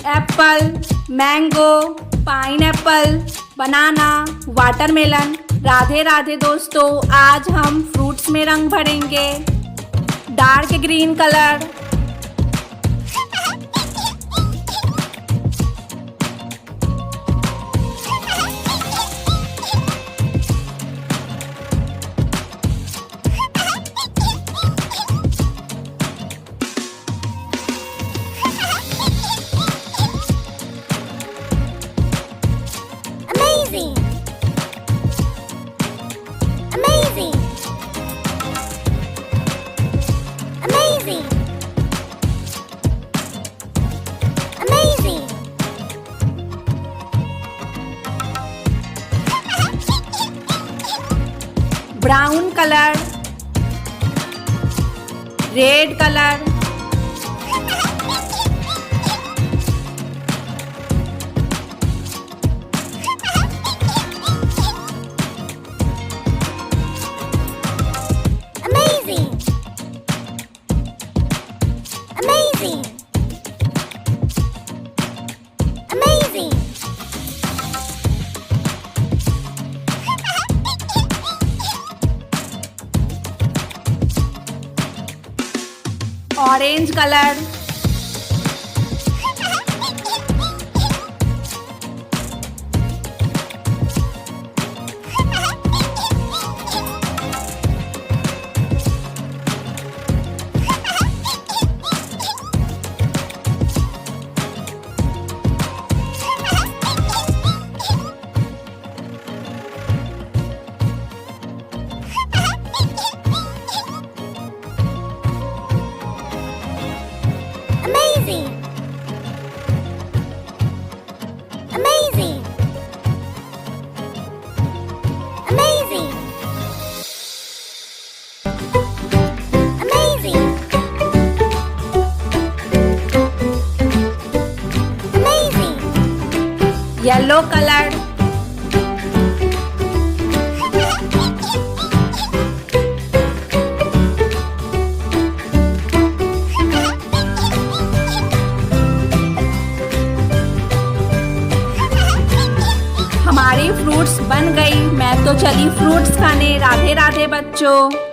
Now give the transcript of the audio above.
Apple, mango, pineapple, बनाना, watermelon. Radhe Radhe दोस्तों, आज हम फ्रूट्स में रंग भरेंगे। Dark green colour, Amazing! Amazing! Amazing! Amazing! Brown colour, red colour, Amazing! Amazing! Amazing! Orange colour, Amazing! Amazing! Amazing! Amazing! Amazing! Yellow colour, हमारी fruits बन गई। मैं तो चली फ्रूट्स खाने। राधे राधे बच्चों।